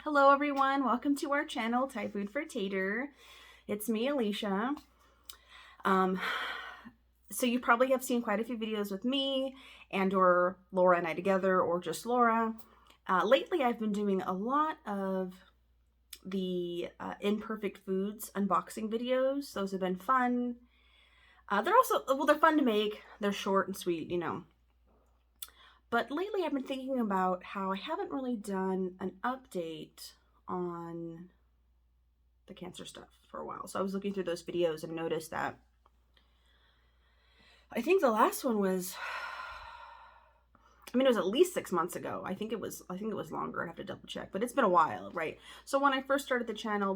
Hello everyone, welcome to our channel, Thai Food for Tater. It's me, Alicia. So you probably have seen quite a few videos with me and or Laura and I together, or just Laura. Lately I've been doing a lot of the Imperfect Foods unboxing videos. Those have been fun. They're fun to make. They're short and sweet, you know. But lately I've been thinking about how I haven't really done an update on the cancer stuff for a while. So I was looking through those videos and noticed that I think the last one was, it was at least 6 months ago. I think it was longer. I'd have to double check, but it's been a while, right? So when I first started the channel,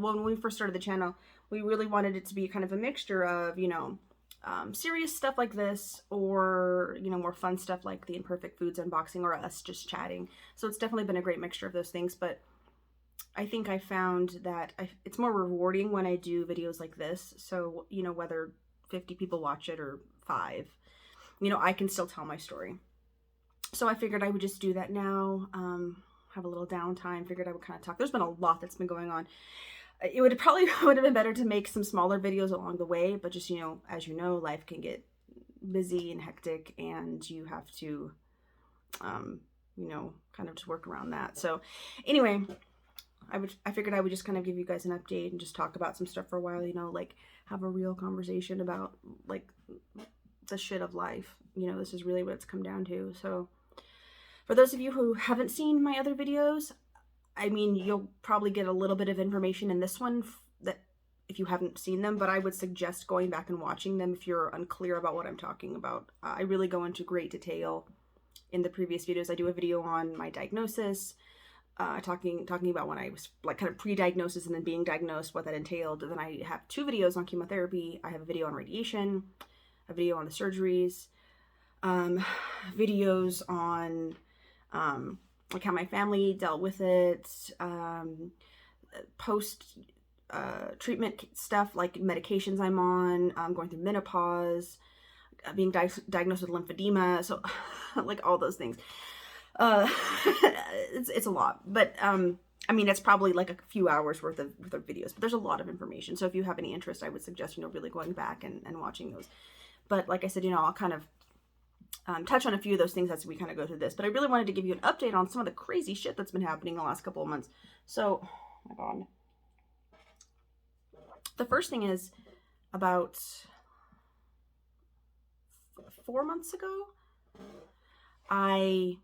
we really wanted it to be kind of a mixture of, serious stuff like this, or more fun stuff like the Imperfect Foods unboxing, or us just chatting. So it's definitely been a great mixture of those things. But I think I found that it's more rewarding when I do videos like this. So whether 50 people watch it or 5, I can still tell my story. So I figured I would just do that now. Have a little downtime. Figured I would kind of talk. There's been a lot that's been going on. It would have been better to make some smaller videos along the way, but just, as you know, life can get busy and hectic, and you have to, kind of just work around that. So anyway, I figured I would just kind of give you guys an update and just talk about some stuff for a while, like have a real conversation about like the shit of life. This is really what it's come down to. So for those of you who haven't seen my other videos, you'll probably get a little bit of information in this one that if you haven't seen them, but I would suggest going back and watching them if you're unclear about what I'm talking about. I really go into great detail in the previous videos. I do a video on my diagnosis, talking about when I was like kind of pre-diagnosis and then being diagnosed, what that entailed. And then I have 2 videos on chemotherapy. I have a video on radiation, a video on the surgeries, videos on like how my family dealt with it, post treatment stuff like medications I'm on, going through menopause, being diagnosed with lymphedema, so like all those things. It's a lot, but it's probably like a few hours worth of videos, but there's a lot of information. So if you have any interest, I would suggest really going back and watching those. But like I said, I'll kind of touch on a few of those things as we kind of go through this. But I really wanted to give you an update on some of the crazy shit that's been happening the last couple of months. So, oh my God. The first thing is about 4 months ago, I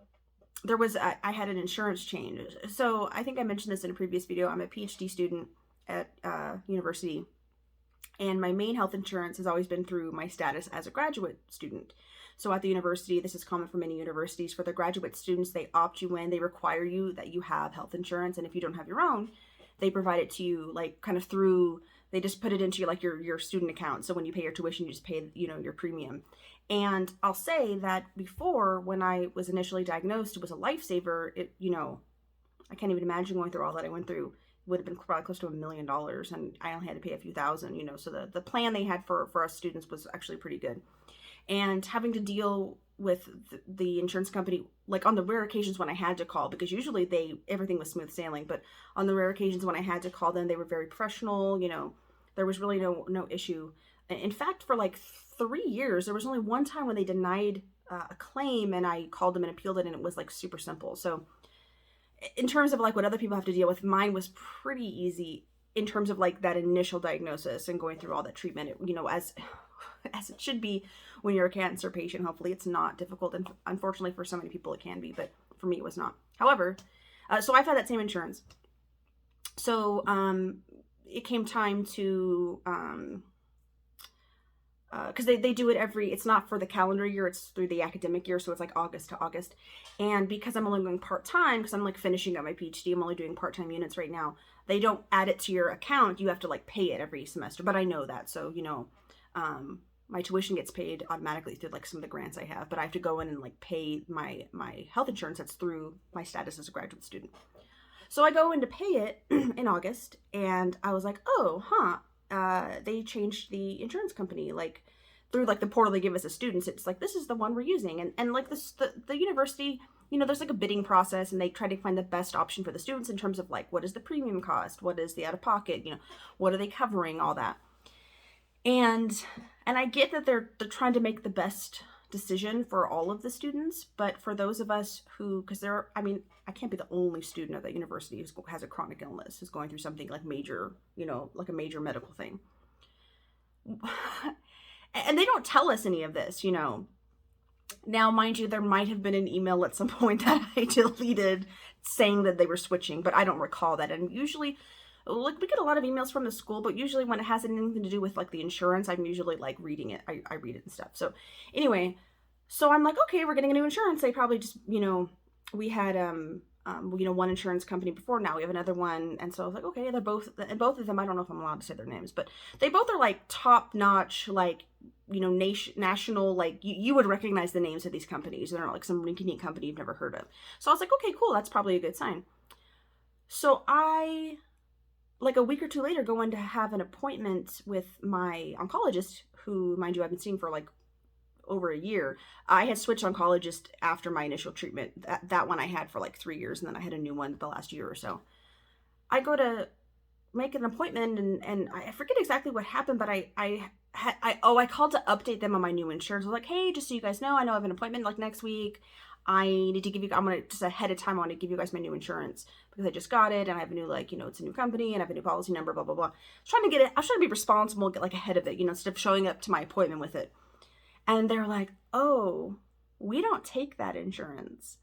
had an insurance change. So I think I mentioned this in a previous video. I'm a PhD student at university, and my main health insurance has always been through my status as a graduate student. So at the university, this is common for many universities, for the graduate students, they opt you in, they require you that you have health insurance. And if you don't have your own, they provide it to you like kind of through, they just put it into your student account. So when you pay your tuition, you just pay, your premium. And I'll say that before, when I was initially diagnosed, it was a lifesaver. I can't even imagine going through all that I went through. It would have been probably close to $1 million, and I only had to pay a few thousand, so the plan they had for us students was actually pretty good. And having to deal with the insurance company, like on the rare occasions when I had to call, because usually everything was smooth sailing, but on the rare occasions when I had to call them, they were very professional. There was really no issue. In fact, for like 3 years, there was only one time when they denied a claim, and I called them and appealed it, and it was like super simple. So in terms of like what other people have to deal with, mine was pretty easy in terms of like that initial diagnosis and going through all that treatment, as it should be when you're a cancer patient. Hopefully it's not difficult, and unfortunately for so many people it can be, but for me it was not. However, so I've had that same insurance. So it came time to because they do it it's not for the calendar year, it's through the academic year, so it's like August to August. And because I'm only going part-time, because I'm like finishing up my PhD, I'm only doing part-time units right now, they don't add it to your account. You have to like pay it every semester, but I know that. So my tuition gets paid automatically through like some of the grants I have, but I have to go in and like pay my health insurance that's through my status as a graduate student. So I go in to pay it in August, and I was like, they changed the insurance company, like through like the portal they give us as students. It's like, this is the one we're using. And like this, the university, there's like a bidding process, and they try to find the best option for the students in terms of like, what is the premium cost? What is the out of pocket? What are they covering? All that. And I get that they're trying to make the best decision for all of the students, but for those of us who, because I can't be the only student at that university who has a chronic illness, who's going through something like major, like a major medical thing. And they don't tell us any of this, Now, mind you, there might have been an email at some point that I deleted saying that they were switching, but I don't recall that. And usually, like, we get a lot of emails from the school, but usually when it has anything to do with like the insurance, I'm usually like reading it. I read it and stuff. So anyway, so I'm like, okay, we're getting a new insurance. They probably just, we had, one insurance company before, now we have another one. And so I was like, okay, they're both of them, I don't know if I'm allowed to say their names, but they both are like top notch, like, national, like you would recognize the names of these companies. They're not like some rinky-dink company you've never heard of. So I was like, okay, cool. That's probably a good sign. So I, like a week or two later, go in to have an appointment with my oncologist, who, mind you, I've been seeing for like over a year. I had switched oncologist after my initial treatment. That one I had for like 3 years, and then I had a new one the last year or so. I go to make an appointment, and I forget exactly what happened, but I called to update them on my new insurance. I was like, hey, just so you guys know, I know I have an appointment like next week. I need to give you, I'm going to, just ahead of time, I want to give you guys my new insurance because I just got it, and I have a new, like, it's a new company, and I have a new policy number, blah, blah, blah. I was trying to get it, I was trying to be responsible, get like ahead of it, instead of showing up to my appointment with it. And they're like, oh, we don't take that insurance.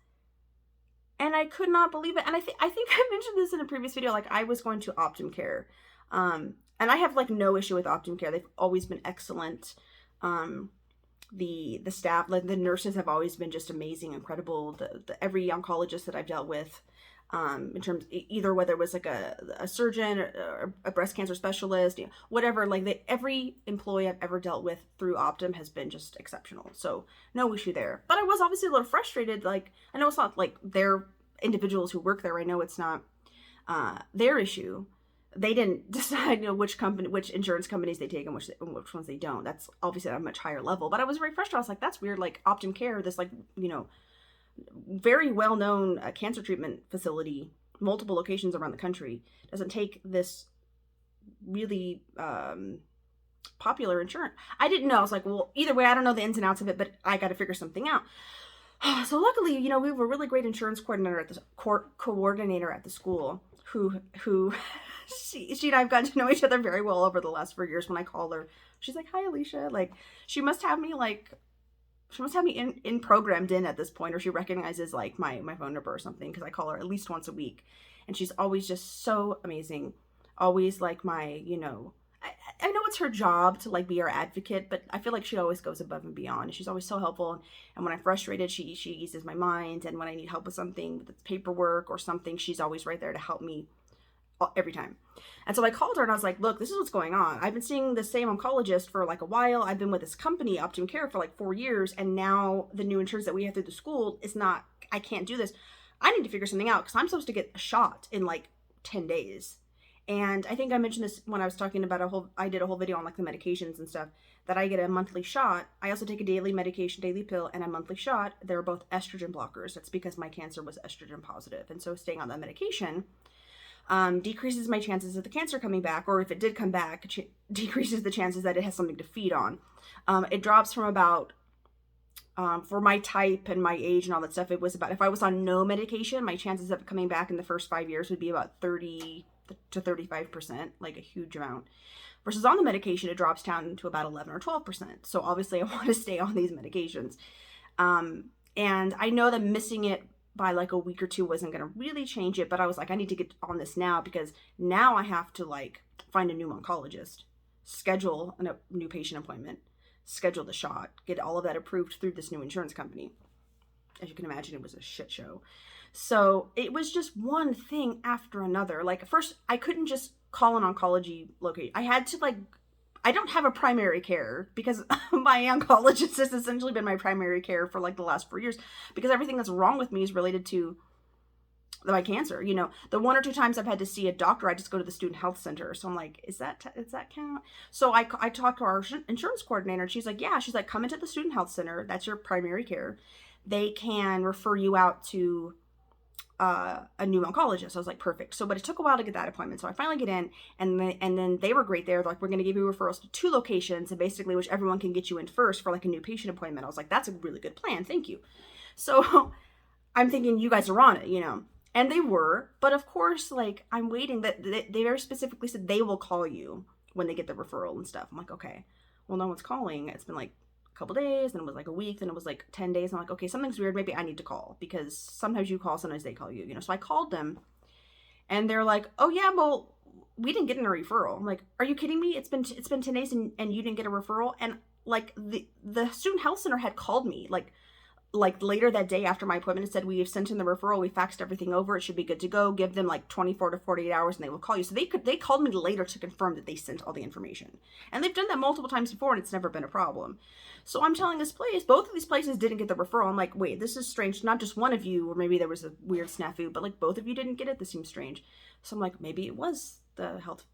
And I could not believe it. And I think I mentioned this in a previous video, like I was going to Optum Care. And I have like no issue with Optum Care. They've always been excellent. The staff, like the nurses, have always been just amazing, incredible. Every oncologist that I've dealt with, in terms, either whether it was like a surgeon or a breast cancer specialist, whatever, like every employee I've ever dealt with through Optum has been just exceptional. So no issue there. But I was obviously a little frustrated. Like, I know it's not like they're individuals who work there. I know it's not their issue. They didn't decide, which insurance companies they take and which ones they don't. That's obviously at a much higher level. But I was very frustrated. I was like, that's weird. Like Optum Care, this like, very well-known cancer treatment facility, multiple locations around the country, doesn't take this really popular insurance. I didn't know. I was like, well, either way, I don't know the ins and outs of it, but I got to figure something out. So luckily, we have a really great insurance coordinator at the school who she and I've gotten to know each other very well over the last 4 years. When I call her, she's like, hi, Alicia. Like, she must have me in programmed in at this point, or she recognizes like my phone number or something, because I call her at least once a week, and she's always just so amazing. Always like my, I know it's her job to like be our advocate, but I feel like she always goes above and beyond. She's always so helpful, and when I'm frustrated, she eases my mind, and when I need help with something, with paperwork or something, she's always right there to help me every time. And so I called her and I was like, look, this is what's going on. I've been seeing the same oncologist for like a while. I've been with this company, Optum Care, for like 4 years. And now the new insurance that we have through the school is not, I can't do this. I need to figure something out, because I'm supposed to get a shot in like 10 days. And I think I mentioned this when I was talking about I did a whole video on like the medications and stuff, that I get a monthly shot. I also take a daily medication, daily pill, and a monthly shot. They're both estrogen blockers. That's because my cancer was estrogen positive. And so staying on that medication decreases my chances of the cancer coming back, or if it did come back, decreases the chances that it has something to feed on. It drops from about, for my type and my age and all that stuff, it was about, if I was on no medication, my chances of it coming back in the first 5 years would be about 30 to 35%, like a huge amount. Versus on the medication, it drops down to about 11 or 12%. So obviously I want to stay on these medications. And I know that missing it by like a week or two wasn't going to really change it, but I was like, I need to get on this now, because now I have to like find a new oncologist, schedule a new patient appointment, schedule the shot, get all of that approved through this new insurance company. As you can imagine, it was a shit show. So it was just one thing after another. Like, first, I couldn't just call an oncology location. I had to like, I don't have a primary care, because my oncologist has essentially been my primary care for like the last 4 years, because everything that's wrong with me is related to my cancer. The 1 or 2 times I've had to see a doctor, I just go to the student health center. So I'm like, does that count? So I talked to our insurance coordinator, and she's like, yeah, she's like, come into the student health center. That's your primary care. they can refer you out to a new oncologist. I was like, perfect. So, but it took a while to get that appointment. So I finally get in, and then they were great there. They're like, we're going to give you referrals to 2 locations, and basically which everyone can get you in first for like a new patient appointment. I was like, that's a really good plan. Thank you. So I'm thinking you guys are on it, you know, and they were, but of course, like I'm waiting that they very specifically said they will call you when they get the referral and stuff. I'm like, okay, well, no one's calling. It's been like couple days, then it was like a week, then it was like 10 days. I'm like, okay, something's weird. Maybe I need to call, because sometimes you call, sometimes they call you, you know. So I called them, and they're like, oh yeah, well, we didn't get a referral. I'm like, are you kidding me? It's been 10 days and you didn't get a referral. And like the student health center had called me like later that day after my appointment and said, we have sent in the referral, we faxed everything over, it should be good to go. Give them like 24 to 48 hours and they will call you. So they called me later to confirm that they sent all the information. And they've done that multiple times before, and it's never been a problem. So I'm telling this place, both of these places didn't get the referral. I'm like, wait, this is strange. Not just one of you, or maybe there was a weird snafu, but like both of you didn't get it. This seems strange. So I'm like, maybe it was the health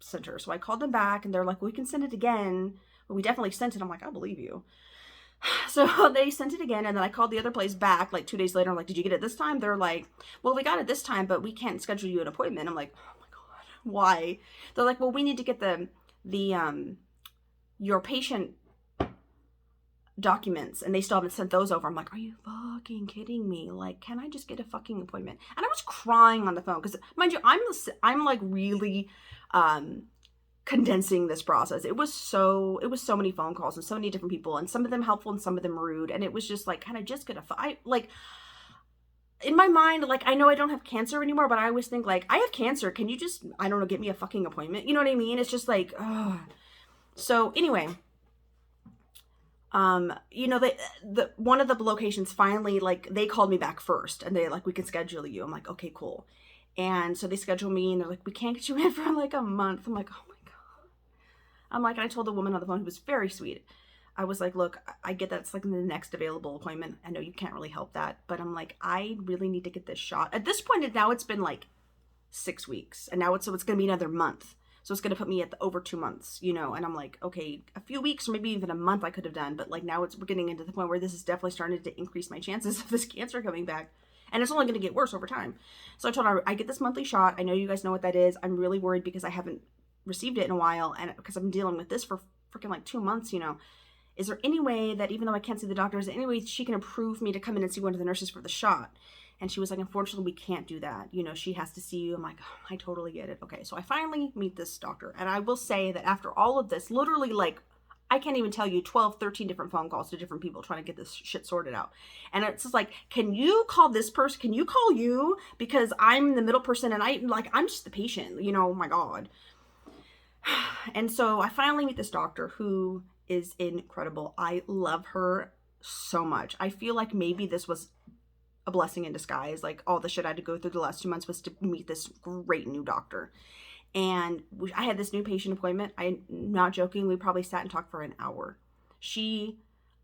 center. So I called them back, and they're like, well, we can send it again, but we definitely sent it. I'm like, I believe you. So they sent it again, and then I called the other place back like 2 days later. I'm like, did you get it this time? They're like, well, we got it this time, but we can't schedule you an appointment. I'm like, oh my God, why? They're like, well, we need to get your patient documents, and they still haven't sent those over. I'm like, are you fucking kidding me? Like, can I just get a fucking appointment? And I was crying on the phone, because mind you, I'm like really condensing this process. It was so many phone calls and so many different people, and some of them helpful and some of them rude, and it was just like, kind of just get like in my mind, like, I know I don't have cancer anymore, but I always think like, I have cancer, can you just, I don't know, get me a fucking appointment? You know what I mean? It's just like, ugh. So anyway, you know, the one of the locations finally, like, they called me back first, and they like, we can schedule you. I'm like, okay, cool. And so they schedule me, and they're like, we can't get you in for like a month. I'm like, oh my God. I'm like, and I told the woman on the phone, who was very sweet, I was like, look, I get that it's like the next available appointment. I know you can't really help that, but I'm like, I really need to get this shot. At this point, now it's been like 6 weeks, and now it's going to be another month. So it's going to put me at over 2 months, you know, and I'm like, okay, a few weeks or maybe even a month I could have done, but like now we're getting into the point where this is definitely starting to increase my chances of this cancer coming back. And it's only going to get worse over time. So I told her, I get this monthly shot. I know you guys know what that is. I'm really worried because I haven't received it in a while, and because I've been dealing with this for freaking like 2 months, you know. Is there any way that, even though I can't see the doctor, is there any way she can approve me to come in and see one of the nurses for the shot? And she was like, unfortunately, we can't do that. You know, she has to see you. I'm like, oh, I totally get it. Okay, so I finally meet this doctor. And I will say that after all of this, literally like, I can't even tell you, 12, 13 different phone calls to different people trying to get this shit sorted out. And it's just like, can you call this person? Can you call you? Because I'm the middle person, and I'm just the patient, you know, oh my God. And so I finally meet this doctor who is incredible. I love her so much. I feel like maybe this was a blessing in disguise. Like, all the shit I had to go through the last 2 months was to meet this great new doctor. And I had this new patient appointment. I'm not joking. We probably sat and talked for an hour.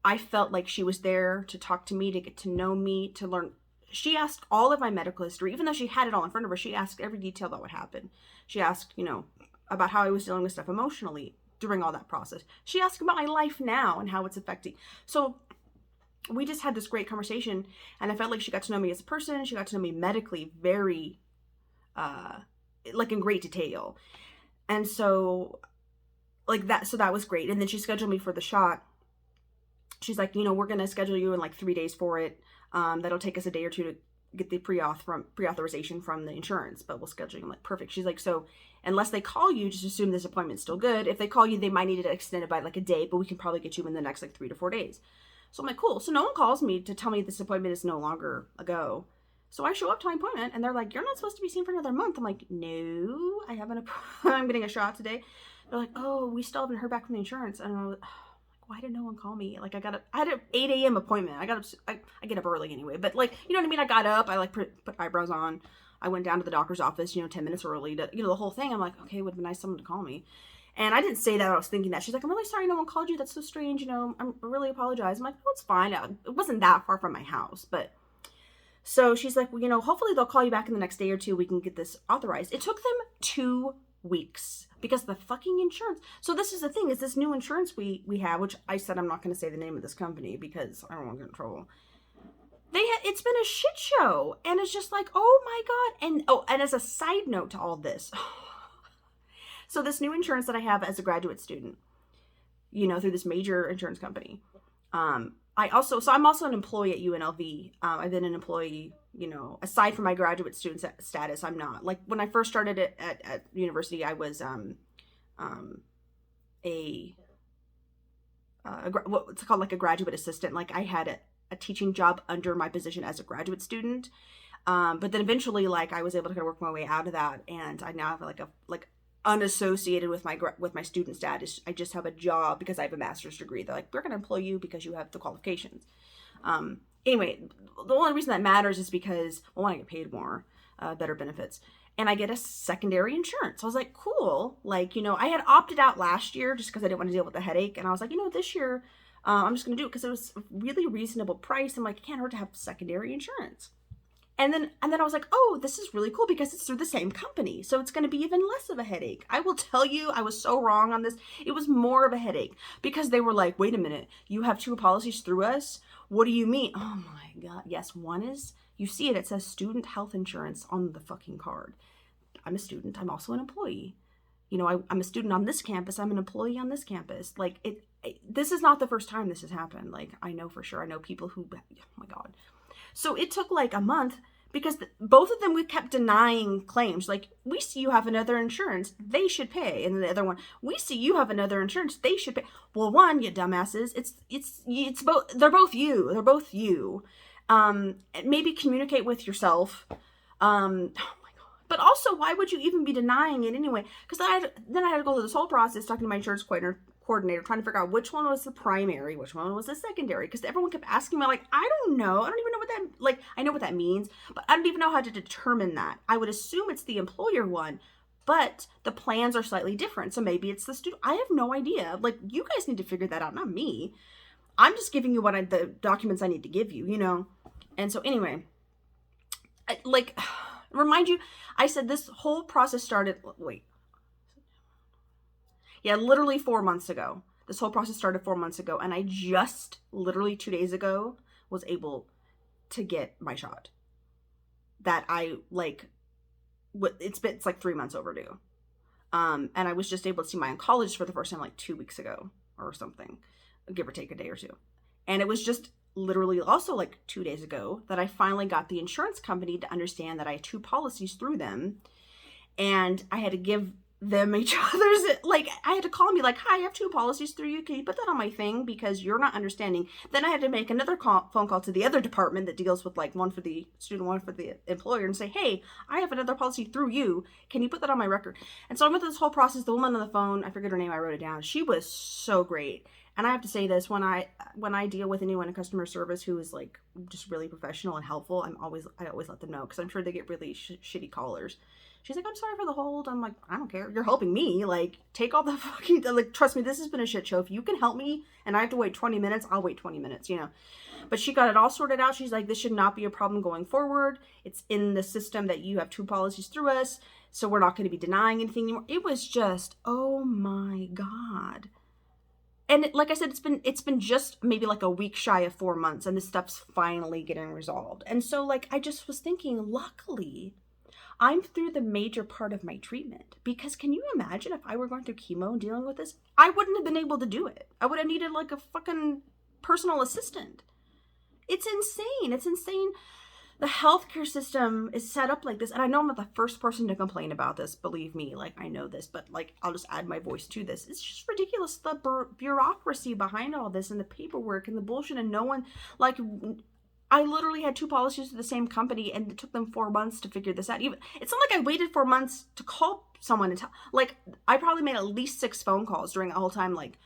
I felt like she was there to talk to me, to get to know me, to learn. She asked all of my medical history, even though she had it all in front of her. She asked every detail about what happened. She asked, you know, about how I was dealing with stuff emotionally during all that process. She asked about my life now and how it's affecting. So we just had this great conversation, and I felt like she got to know me as a person. She got to know me medically very, like, in great detail. And so, like, that was great. And then she scheduled me for the shot. She's like, you know, we're going to schedule you in like 3 days for it. That'll take us a day or two to get the pre-authorization from the insurance, but we'll schedule you. I'm like, perfect. She's like, so unless they call you, just assume this appointment's still good. If they call you, they might need it extended by like a day, but we can probably get you in the next like 3 to 4 days. So I'm like, cool. So no one calls me to tell me this appointment is no longer a go. So I show up to my appointment, and they're like, you're not supposed to be seen for another month. I'm like, no, I haven't. I'm getting a shot today. They're like, oh, we still haven't heard back from the insurance. And I was like, why did no one call me? Like, I had an 8 a.m. appointment. I get up early anyway, but like, you know what I mean? I got up, I like put eyebrows on. I went down to the doctor's office, you know, 10 minutes early to, you know, the whole thing. I'm like, okay, it would be nice someone to call me. And I didn't say that. I was thinking that. She's like, I'm really sorry no one called you. That's so strange. You know, I really apologize. I'm like, no, it's fine. It wasn't that far from my house, but so she's like, well, you know, hopefully they'll call you back in the next day or two. We can get this authorized. It took them 2 weeks because the fucking insurance. So this is the thing, is this new insurance we have, which I said I'm not going to say the name of this company because I don't want to get in trouble. it's been a shit show. And it's just like, oh my God. And and as a side note to all this, so this new insurance that I have as a graduate student, through this major insurance company, I'm also an employee at UNLV. I've been an employee, aside from my graduate student status. I'm not, like, when I first started at university, I was what's called like a graduate assistant. Like, I had a teaching job under my position as a graduate student. But then eventually, like, I was able to kind of work my way out of that, and I now have like unassociated with my student status. I just have a job because I have a master's degree. They're like, we're going to employ you because you have the qualifications. Anyway, the only reason that matters is because, well, I get paid more, better benefits, and I get a secondary insurance. So I was like, cool. Like, I had opted out last year just because I didn't want to deal with the headache. And I was like, this year, I'm just going to do it because it was a really reasonable price. I'm like, it can't hurt to have secondary insurance. And then I was like, oh, this is really cool because it's through the same company. So it's going to be even less of a headache. I will tell you, I was so wrong on this. It was more of a headache because they were like, wait a minute, you have two policies through us? What do you mean? Oh my God. Yes, one is, you see it says student health insurance on the fucking card. I'm a student. I'm also an employee. I'm a student on this campus. I'm an employee on this campus. Like, this is not the first time this has happened. Like, I know for sure. I know people who, oh my God. So it took like a month because both of them, we kept denying claims. Like, we see you have another insurance, they should pay. And then the other one, we see you have another insurance, they should pay. Well, one, you dumbasses, it's both, they're both you. Maybe communicate with yourself. But also, why would you even be denying it anyway? Because then I had to go through this whole process talking to my insurance coordinator, trying to figure out which one was the primary, which one was the secondary. Because everyone kept asking me, like, I don't know. I don't even know what that, like, I know what that means, but I don't even know how to determine that. I would assume it's the employer one, but the plans are slightly different. So maybe it's the student. I have no idea. Like, you guys need to figure that out, not me. I'm just giving you the documents I need to give you, And so anyway, remind you, I said this whole process started, literally 4 months ago. This whole process started 4 months ago, and I just literally 2 days ago was able to get my shot. That it's like 3 months overdue. And I was just able to see my oncologist for the first time like 2 weeks ago or something, give or take a day or two. And it was just literally also like 2 days ago that I finally got the insurance company to understand that I had two policies through them, and I had to give them each other's, like, I had to call me like, hi, I have two policies through you, can you put that on my thing because you're not understanding. Then I had to make another phone call to the other department that deals with, like, one for the student, one for the employer, and say, hey, I have another policy through you, can you put that on my record? And so I went through this whole process. The woman on the phone, I forget her name, I wrote it down, she was so great. And I have to say this, when I deal with anyone in customer service who is like just really professional and helpful, I always let them know, because I'm sure they get really shitty callers. She's like, I'm sorry for the hold. I'm like, I don't care. You're helping me. Like, take all the fucking, like, trust me, this has been a shit show. If you can help me and I have to wait 20 minutes, I'll wait 20 minutes, But she got it all sorted out. She's like, this should not be a problem going forward. It's in the system that you have two policies through us, so we're not going to be denying anything anymore. It was just, oh my God. And like I said, it's been just maybe like a week shy of 4 months, and this stuff's finally getting resolved. And so, like, I just was thinking, luckily, I'm through the major part of my treatment, because can you imagine if I were going through chemo and dealing with this? I wouldn't have been able to do it. I would have needed like a fucking personal assistant. It's insane. It's insane. The healthcare system is set up like this. And I know I'm not the first person to complain about this. Believe me, like, I know this, but like, I'll just add my voice to this. It's just ridiculous. The bureaucracy behind all this and the paperwork and the bullshit, and no one, like, I literally had two policies with the same company, and it took them 4 months to figure this out. Even, it's not like I waited 4 months to call someone and tell, like, I probably made at least 6 phone calls during the whole time, like,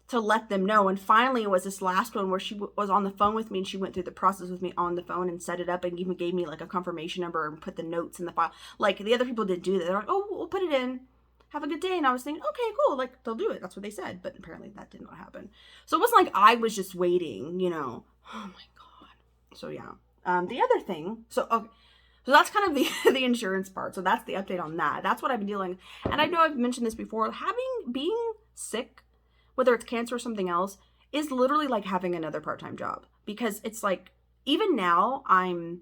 to let them know. And finally it was this last one where she was on the phone with me, and she went through the process with me on the phone and set it up, and even gave me like a confirmation number and put the notes in the file. Like, the other people didn't do that. They're like, oh, we'll put it in, have a good day. And I was thinking, okay, cool, like, they'll do it. That's what they said. But apparently that did not happen. So it wasn't like I was just waiting, Oh my God. So yeah. The other thing, so okay, so that's kind of the insurance part. So that's the update on that. That's what I've been dealing. And I know I've mentioned this before. Being sick, whether it's cancer or something else, is literally like having another part-time job, because it's like, even now, I'm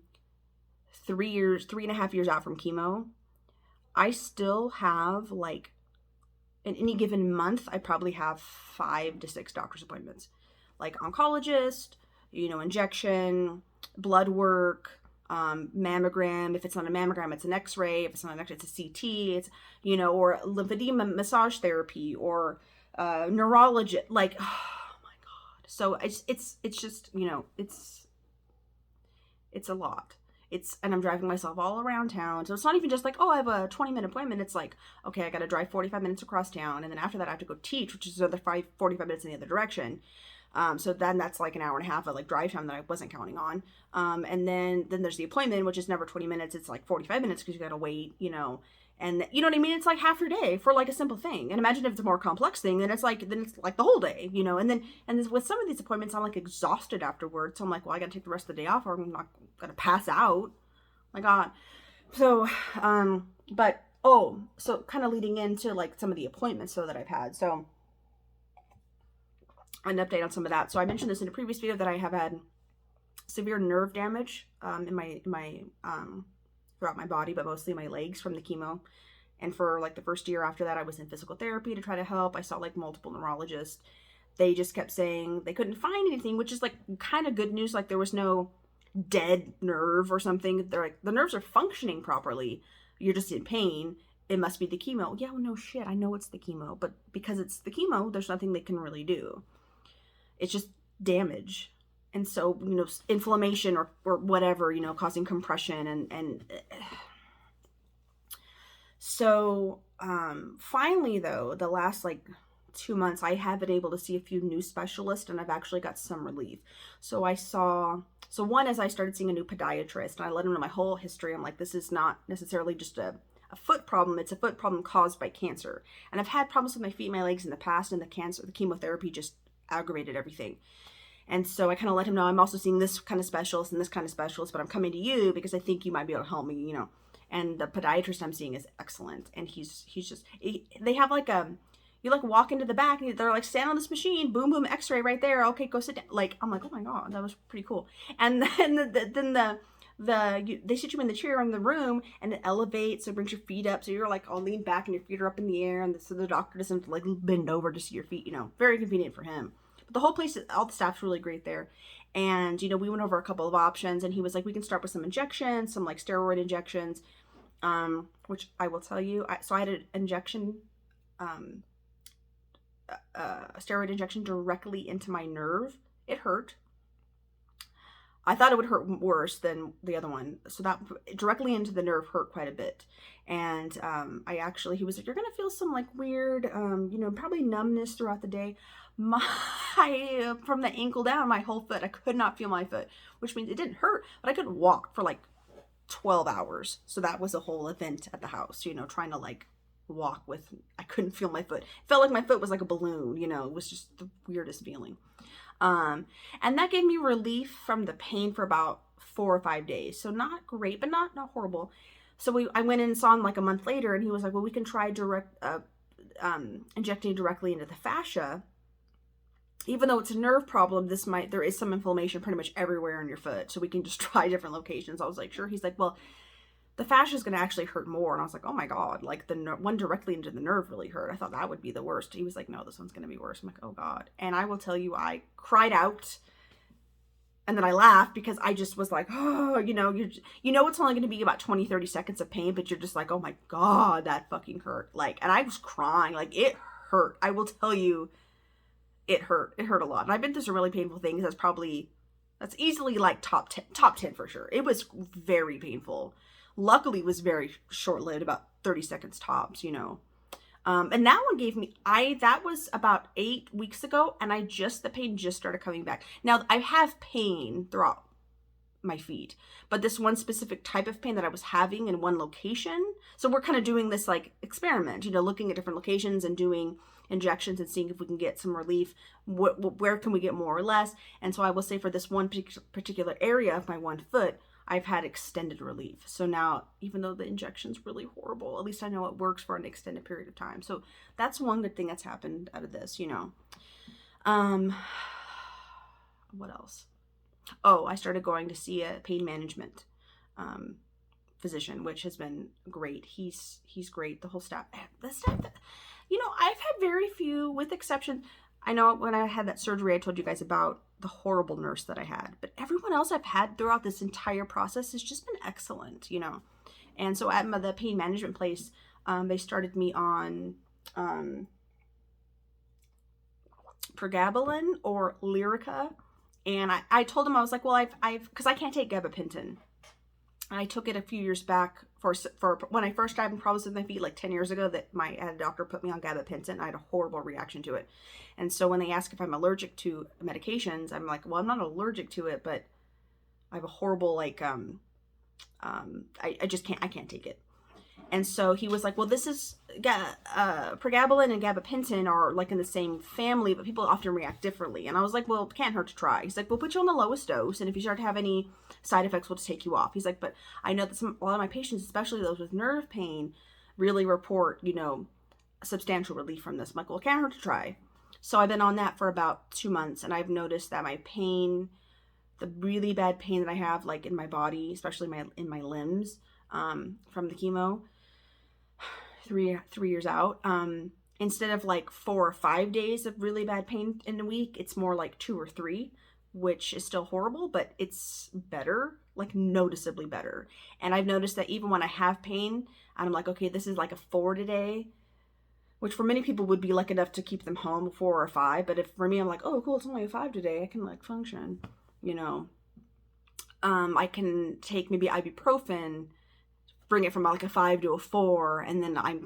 3.5 years out from chemo. I still have, like, in any given month, I probably have 5 to 6 doctor's appointments, like oncologist, injection, blood work, mammogram. If it's not a mammogram, it's an X-ray. If it's not an X-ray, it's a CT. It's or lymphedema massage therapy, or neurologist. Like, oh my god. So it's just it's a lot. And I'm driving myself all around town. So it's not even just like, oh, I have a 20-minute appointment. It's like, okay, I got to drive 45 minutes across town. And then after that, I have to go teach, which is another 45 minutes in the other direction. So then that's like an hour and a half of like drive time that I wasn't counting on. And then there's the appointment, which is never 20 minutes. It's like 45 minutes because you got to wait, and you know what I mean? It's like half your day for like a simple thing. And imagine if it's a more complex thing, then it's like the whole day, and with some of these appointments, I'm like exhausted afterwards. So I'm like, well, I got to take the rest of the day off or I'm not going to pass out. My God. So, so kind of leading into like some of the appointments that I've had. So an update on some of that. So I mentioned this in a previous video that I have had severe nerve damage in my throughout my body, but mostly my legs from the chemo. And for like the first year after that, I was in physical therapy to try to help. I saw like multiple neurologists. They just kept saying they couldn't find anything, which is like kind of good news. Like there was no dead nerve or something. They're like, the nerves are functioning properly. You're just in pain. It must be the chemo. Yeah, well, no shit. I know it's the chemo, but because it's the chemo, there's nothing they can really do. It's just damage. And so, inflammation or whatever, causing compression and so, finally though, the last like 2 months, I have been able to see a few new specialists and I've actually got some relief. So one is I started seeing a new podiatrist and I let him know my whole history. I'm like, this is not necessarily just a foot problem. It's a foot problem caused by cancer. And I've had problems with my feet and my legs in the past, and the chemotherapy just aggravated everything. And so I kind of let him know I'm also seeing this kind of specialist and this kind of specialist, but I'm coming to you because I think you might be able to help me, And the podiatrist I'm seeing is excellent. And they have like you like walk into the back and they're like, stand on this machine, boom, boom, x-ray right there. Okay, go sit down. Like, I'm like, oh my God, that was pretty cool. And then they sit you in the chair in the room and it elevates, so it brings your feet up. So you're like all leaned back and your feet are up in the air. And so the doctor doesn't have to like bend over to see your feet, very convenient for him. But the whole place, all the staff's really great there. And, we went over a couple of options and he was like, we can start with some injections, some like steroid injections, which I will tell you. So I had an injection, a steroid injection directly into my nerve. It hurt. I thought it would hurt worse than the other one. So that directly into the nerve hurt quite a bit. And he was like, you're going to feel some like weird, probably numbness throughout the day. From the ankle down, my whole foot, I could not feel my foot, which means it didn't hurt, but I couldn't walk for like 12 hours. So that was a whole event at the house, trying to like walk I couldn't feel my foot. It felt like my foot was like a balloon, it was just the weirdest feeling. And that gave me relief from the pain for about 4 or 5 days. So not great, but not horrible. So I went in and saw him like a month later and he was like, well, we can try injecting directly into the fascia. Even though it's a nerve problem, there is some inflammation pretty much everywhere in your foot. So we can just try different locations. I was like, sure. He's like, well, the fascia is going to actually hurt more. And I was like, oh my God, like the one directly into the nerve really hurt. I thought that would be the worst. He was like, no, this one's going to be worse. I'm like, oh God. And I will tell you, I cried out and then I laughed because I just was like, oh, it's only going to be about 20-30 seconds of pain, but you're just like, oh my God, that fucking hurt. Like, and I was crying, like it hurt. I will tell you, it hurt. It hurt a lot. And I've been through some really painful things. That's easily like top 10 for sure. It was very painful. Luckily, it was very short-lived, about 30 seconds tops, And that one that was about 8 weeks ago, and the pain just started coming back. Now, I have pain throughout my feet, but this one specific type of pain that I was having in one location. So we're kind of doing this like experiment, looking at different locations and doing injections and seeing if we can get some relief. Where can we get more or less? And so I will say for this one particular area of my one foot, I've had extended relief. So now, even though the injection's really horrible, at least I know it works for an extended period of time. So that's one good thing that's happened out of this, What else? Oh, I started going to see a pain management um, physician, which has been great. He's great. The whole staff, I've had very few, with exception. I know when I had that surgery, I told you guys about the horrible nurse that I had, but everyone else I've had throughout this entire process has just been excellent. And so at the pain management place, they started me on pregabalin or Lyrica. And I told him, I was like, well, because I can't take gabapentin. I took it a few years back for when I first had problems with my feet, like 10 years ago, that I had a doctor put me on gabapentin. I had a horrible reaction to it. And so when they ask if I'm allergic to medications, I'm like, well, I'm not allergic to it, but I have a horrible, I just can't, I can't take it. And so he was like, well, this is, pregabalin and gabapentin are like in the same family, but people often react differently. And I was like, well, it can't hurt to try. He's like, we'll put you on the lowest dose, and if you start to have any side effects, we'll just take you off. He's like, but I know that a lot of my patients, especially those with nerve pain, really report, substantial relief from this. I'm like, well, it can't hurt to try. So I've been on that for about 2 months, and I've noticed that my pain, the really bad pain that I have, like in my body, especially in my limbs, from the chemo, three years out, instead of like 4 or 5 days of really bad pain in a week, it's more like 2 or 3, which is still horrible, but it's better, like noticeably better. And I've noticed that even when I have pain, and I'm like, okay, this is like a 4 today, which for many people would be like enough to keep them home, 4 or 5. But if for me, I'm like, oh, cool, it's only a 5 today, I can like function, I can take maybe ibuprofen, bring it from like a 5 to a 4, and then I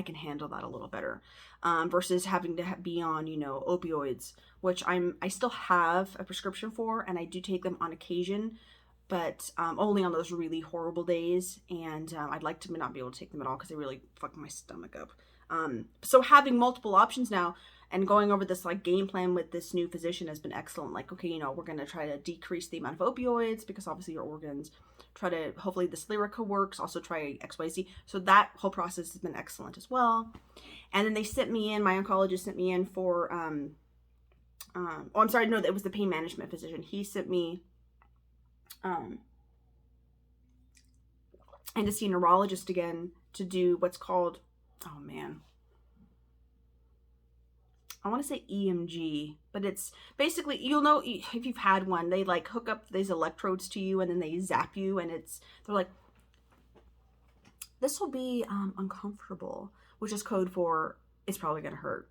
can handle that a little better, versus having to be on opioids, which I still have a prescription for, and I do take them on occasion, but only on those really horrible days. And I'd like to not be able to take them at all because they really fuck my stomach up. So having multiple options now and going over this like game plan with this new physician has been excellent. Like, okay, we're going to try to decrease the amount of opioids because obviously your organs, try to, hopefully this Lyrica works, also try XYZ. So that whole process has been excellent as well. And then they sent me in, my oncologist sent me in for, it was the pain management physician. He sent me and to see a neurologist again to do what's called, oh man, I want to say EMG, but it's basically, if you've had one, they like hook up these electrodes to you and then they zap you, and they're like, this will be uncomfortable, which is code for it's probably going to hurt.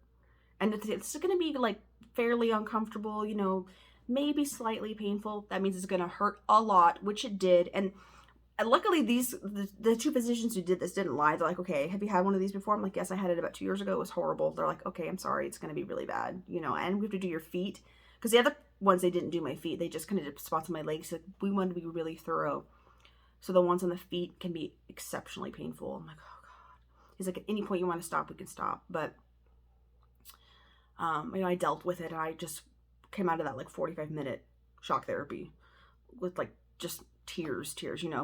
And it's going to be like fairly uncomfortable, maybe slightly painful. That means it's going to hurt a lot, which it did. And luckily the 2 physicians who did this didn't lie. They're like, okay, have you had one of these before? I'm like, yes, I had it about 2 years ago. It was horrible. They're like, okay, I'm sorry, it's going to be really bad, and we have to do your feet, because the other ones, they didn't do my feet. They just kind of did spots on my legs. Like, we wanted to be really thorough. So the ones on the feet can be exceptionally painful. I'm like, oh God. He's like, at any point you want to stop, we can stop. But I dealt with it, and I just came out of that like 45-minute shock therapy with like just tears,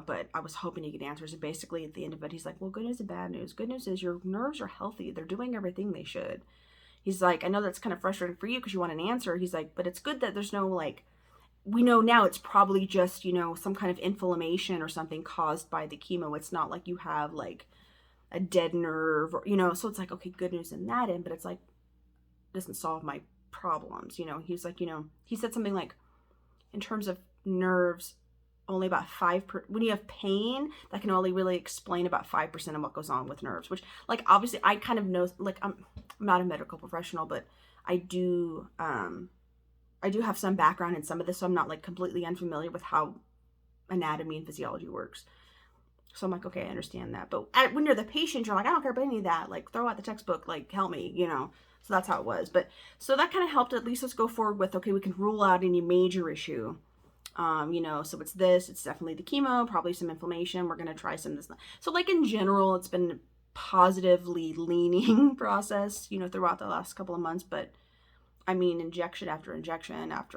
but I was hoping to get answers. And basically at the end of it, he's like, well, good news and bad news. Good news is your nerves are healthy. They're doing everything they should. He's like, I know that's kind of frustrating for you because you want an answer. He's like, but it's good that there's no we know now it's probably just, some kind of inflammation or something caused by the chemo. It's not like you have like a dead nerve or, so it's like, okay, good news in that end, but it's like, doesn't solve my problems. He's like, he said something like, in terms of nerves, only about 5%, when you have pain, that can only really explain about 5% of what goes on with nerves, which like, obviously I kind of know, like, I'm not a medical professional, but I do have some background in some of this, so I'm not like completely unfamiliar with how anatomy and physiology works. So I'm like, okay, I understand that. But when you're the patient, you're like, I don't care about any of that. Like, throw out the textbook, like, help me, So that's how it was. But so that kind of helped at least us go forward with, okay, we can rule out any major issue. So it's definitely the chemo, probably some inflammation. We're going to try some of this. So like in general, it's been a positively leaning process, throughout the last couple of months. But I mean, injection after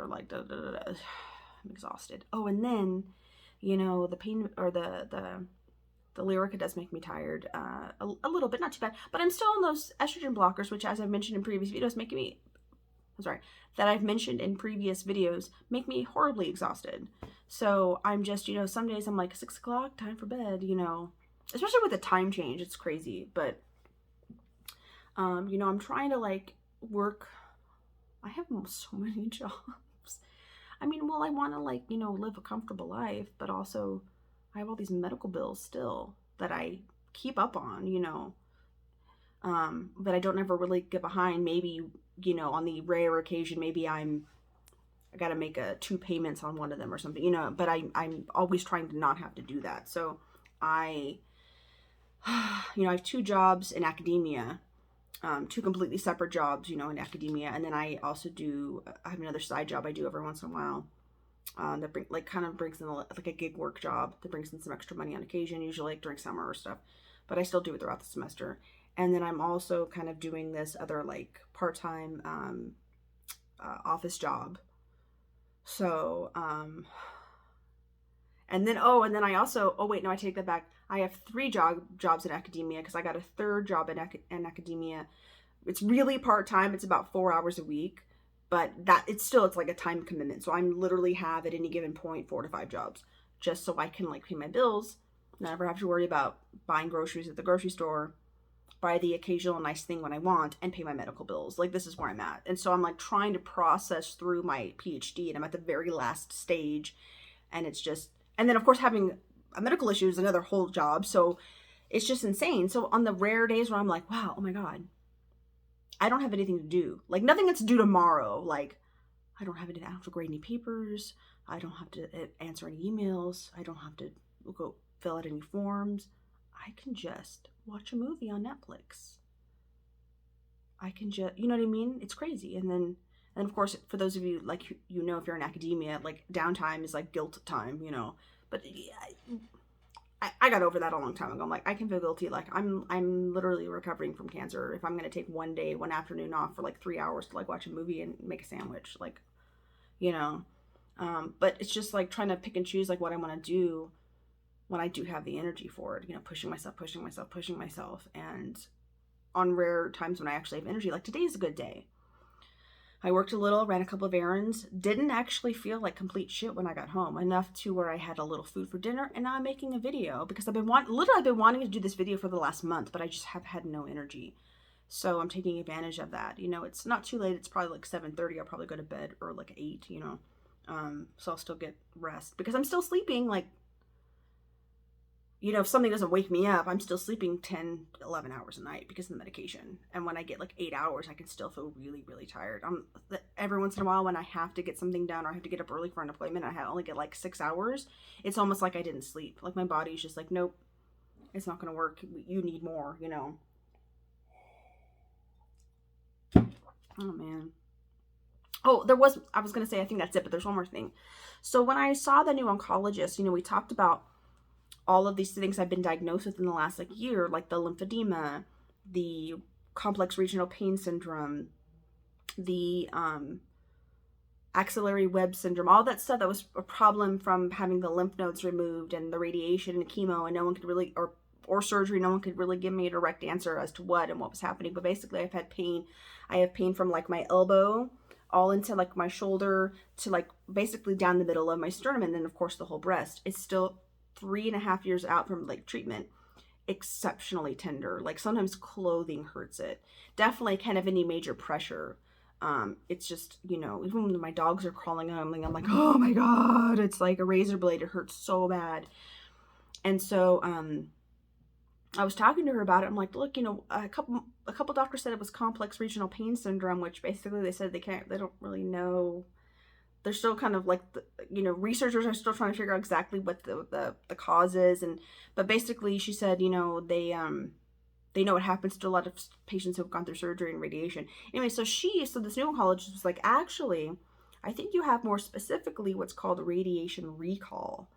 like, I'm exhausted. Oh, and then, the pain or the Lyrica does make me tired, a little bit, not too bad, but I'm still on those estrogen blockers, which, as I've mentioned in previous videos, making me that I've mentioned in previous videos make me horribly exhausted. So I'm just, some days I'm like 6 o'clock, time for bed, especially with the time change, it's crazy. But, I'm trying to like work. I have so many jobs. I mean, well, I want to like, live a comfortable life, but also I have all these medical bills still that I keep up on, but I don't ever really get behind. Maybe, on the rare occasion, maybe I got to make 2 payments on one of them or something, but I'm always trying to not have to do that. So I have 2 jobs in academia, 2 completely separate jobs, in academia. And then I also I have another side job I do every once in a while. That brings in like a gig work job that brings in some extra money on occasion, usually like during summer or stuff, but I still do it throughout the semester. And then I'm also kind of doing this other like part-time office job. So and then I also, I take that back. I have 3 jobs in academia because I got a 3rd job in academia. It's really part-time. It's about 4 hours a week, but it's like a time commitment. So I'm literally have at any given point 4 to 5 jobs just so I can like pay my bills, never have to worry about buying groceries at the grocery store, buy the occasional nice thing when I want, and pay my medical bills. Like, this is where I'm at. And so I'm like trying to process through my PhD, and I'm at the very last stage. And it's just, and then of course having a medical issue is another whole job. So it's just insane. So on the rare days where I'm like, wow, oh my God, I don't have anything to do. Like, nothing that's due tomorrow. Like, I don't have to grade any papers. I don't have to answer any emails. I don't have to go fill out any forms. I can just watch a movie on Netflix. I can just, you know what I mean? It's crazy. And of course, for those of you, like, if you're in academia, like, downtime is like guilt time, but I got over that a long time ago. I'm like, I can feel guilty. Like, I'm literally recovering from cancer. If I'm going to take one afternoon off for like 3 hours to like watch a movie and make a sandwich, like, but it's just like trying to pick and choose like what I want to do when I do have the energy for it, pushing myself. And on rare times when I actually have energy, like today is a good day. I worked a little, ran a couple of errands, didn't actually feel like complete shit when I got home, enough to where I had a little food for dinner, and now I'm making a video because I've been wanting to do this video for the last month, but I just have had no energy. So I'm taking advantage of that. It's not too late. It's probably like 7:30. I'll probably go to bed or like 8, so I'll still get rest because I'm still sleeping like, if something doesn't wake me up, I'm still sleeping 10, 11 hours a night because of the medication. And when I get like 8 hours, I can still feel really, really tired. Every once in a while when I have to get something done or I have to get up early for an appointment, I only get like 6 hours. It's almost like I didn't sleep. Like, my body's just like, nope, it's not going to work. You need more, Oh, man. Oh, I was going to say, I think that's it, but there's one more thing. So when I saw the new oncologist, we talked about all of these things I've been diagnosed with in the last like year, like the lymphedema, the complex regional pain syndrome, the axillary web syndrome, all that stuff that was a problem from having the lymph nodes removed and the radiation and chemo, and no one could really, or surgery, no one could really give me a direct answer as to what was happening. But basically I've had pain. I have pain from like my elbow all into like my shoulder to like basically down the middle of my sternum, and then of course the whole breast. It's still 3.5 years out from like treatment. Exceptionally tender. Like, sometimes clothing hurts it. Definitely kind of any major pressure. It's just, even when my dogs are crawling on me, I'm like, oh my God, it's like a razor blade. It hurts so bad. And so I was talking to her about it. I'm like, look, a couple doctors said it was complex regional pain syndrome, which basically they said they don't really know. They're still kind of like, researchers are still trying to figure out exactly what the cause is. But basically she said, they know what happens to a lot of patients who have gone through surgery and radiation. Anyway, so this new oncologist was like, actually, I think you have more specifically what's called radiation recall.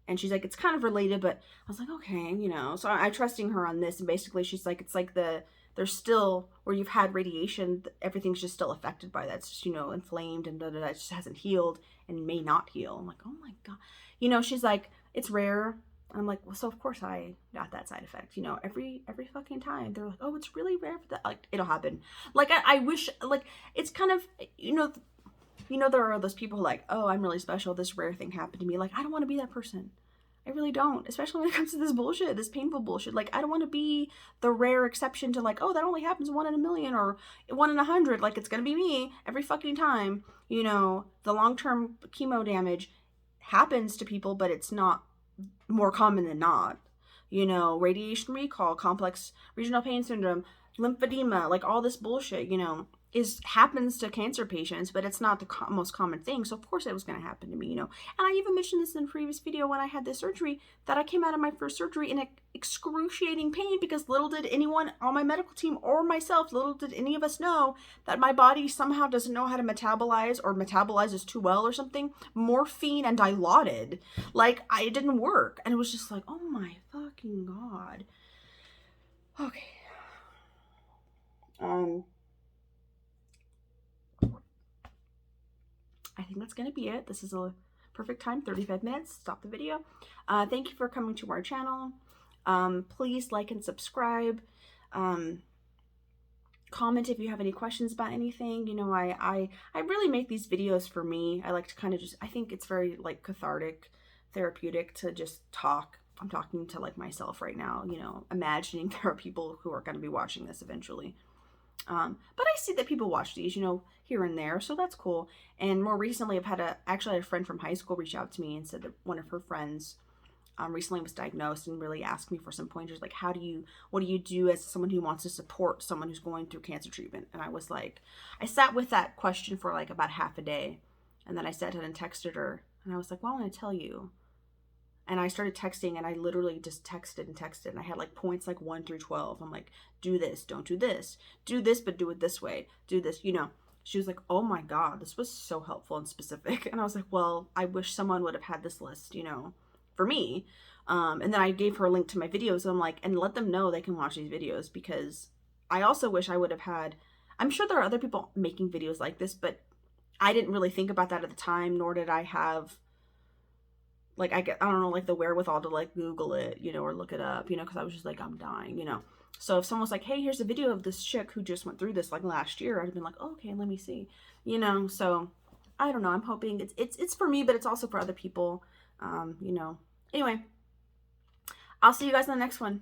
And she's like, it's kind of related, but I was like, okay, so I'm trusting her on this. And basically she's like, it's like there's still, where you've had radiation, everything's just still affected by that. It's just, inflamed and it just hasn't healed and may not heal. I'm like, oh my God. She's like, it's rare. I'm like, well, so of course I got that side effect, you know, every fucking time they're like, oh, it's really rare for that. Like, it'll happen. Like, I wish, like, it's kind of, there are those people who like, oh, I'm really special. This rare thing happened to me. Like, I don't want to be that person. I really don't, especially when it comes to this bullshit, this painful bullshit. Like, I don't want to be the rare exception to like, oh, that only happens 1 in 1,000,000 or 1 in 100. Like, it's going to be me every fucking time. You know, the long-term chemo damage happens to people, but it's not more common than not. You know, radiation recall, complex regional pain syndrome, lymphedema, like all this bullshit, happens to cancer patients, but it's not the most common thing. So of course it was going to happen to me, And I even mentioned this in a previous video when I had this surgery, that I came out of my first surgery in excruciating pain, because little did anyone on my medical team or myself, little did any of us know that my body somehow doesn't know how to metabolize, or metabolizes too well or something, morphine and Dilaudid. Like, it didn't work. And it was just like, oh my fucking God. Okay. I think that's going to be it. This is a perfect time, 35 minutes. Stop the video. Thank you for coming to our channel. Please like and subscribe. Comment if you have any questions about anything. I really make these videos for me. I like to kind of I think it's very like cathartic, therapeutic to just talk. I'm talking to like myself right now, imagining there are people who are going to be watching this eventually. But I see that people watch these, here and there, so that's cool. And more recently, I've had a friend from high school reach out to me and said that one of her friends recently was diagnosed, and really asked me for some pointers, like, what do you do as someone who wants to support someone who's going through cancer treatment? And I was like, I sat with that question for like about half a day, and then I sat down and texted her, and I was like, well, I'm going to tell you. And I started texting, and I literally just texted and texted. And I had like points like 1 through 12. I'm like, do this, don't do this, but do it this way, do this, She was like, oh my God, this was so helpful and specific. And I was like, well, I wish someone would have had this list, for me. And then I gave her a link to my videos. And I'm like, and let them know they can watch these videos, because I also wish I would have had, I'm sure there are other people making videos like this, but I didn't really think about that at the time, nor did I have, like, I don't know, like the wherewithal to like Google it, or look it up, because I was just like, I'm dying, So if someone was like, hey, here's a video of this chick who just went through this like last year, I'd have been like, oh, okay, let me see, So I don't know. I'm hoping it's for me, but it's also for other people, Anyway, I'll see you guys in the next one.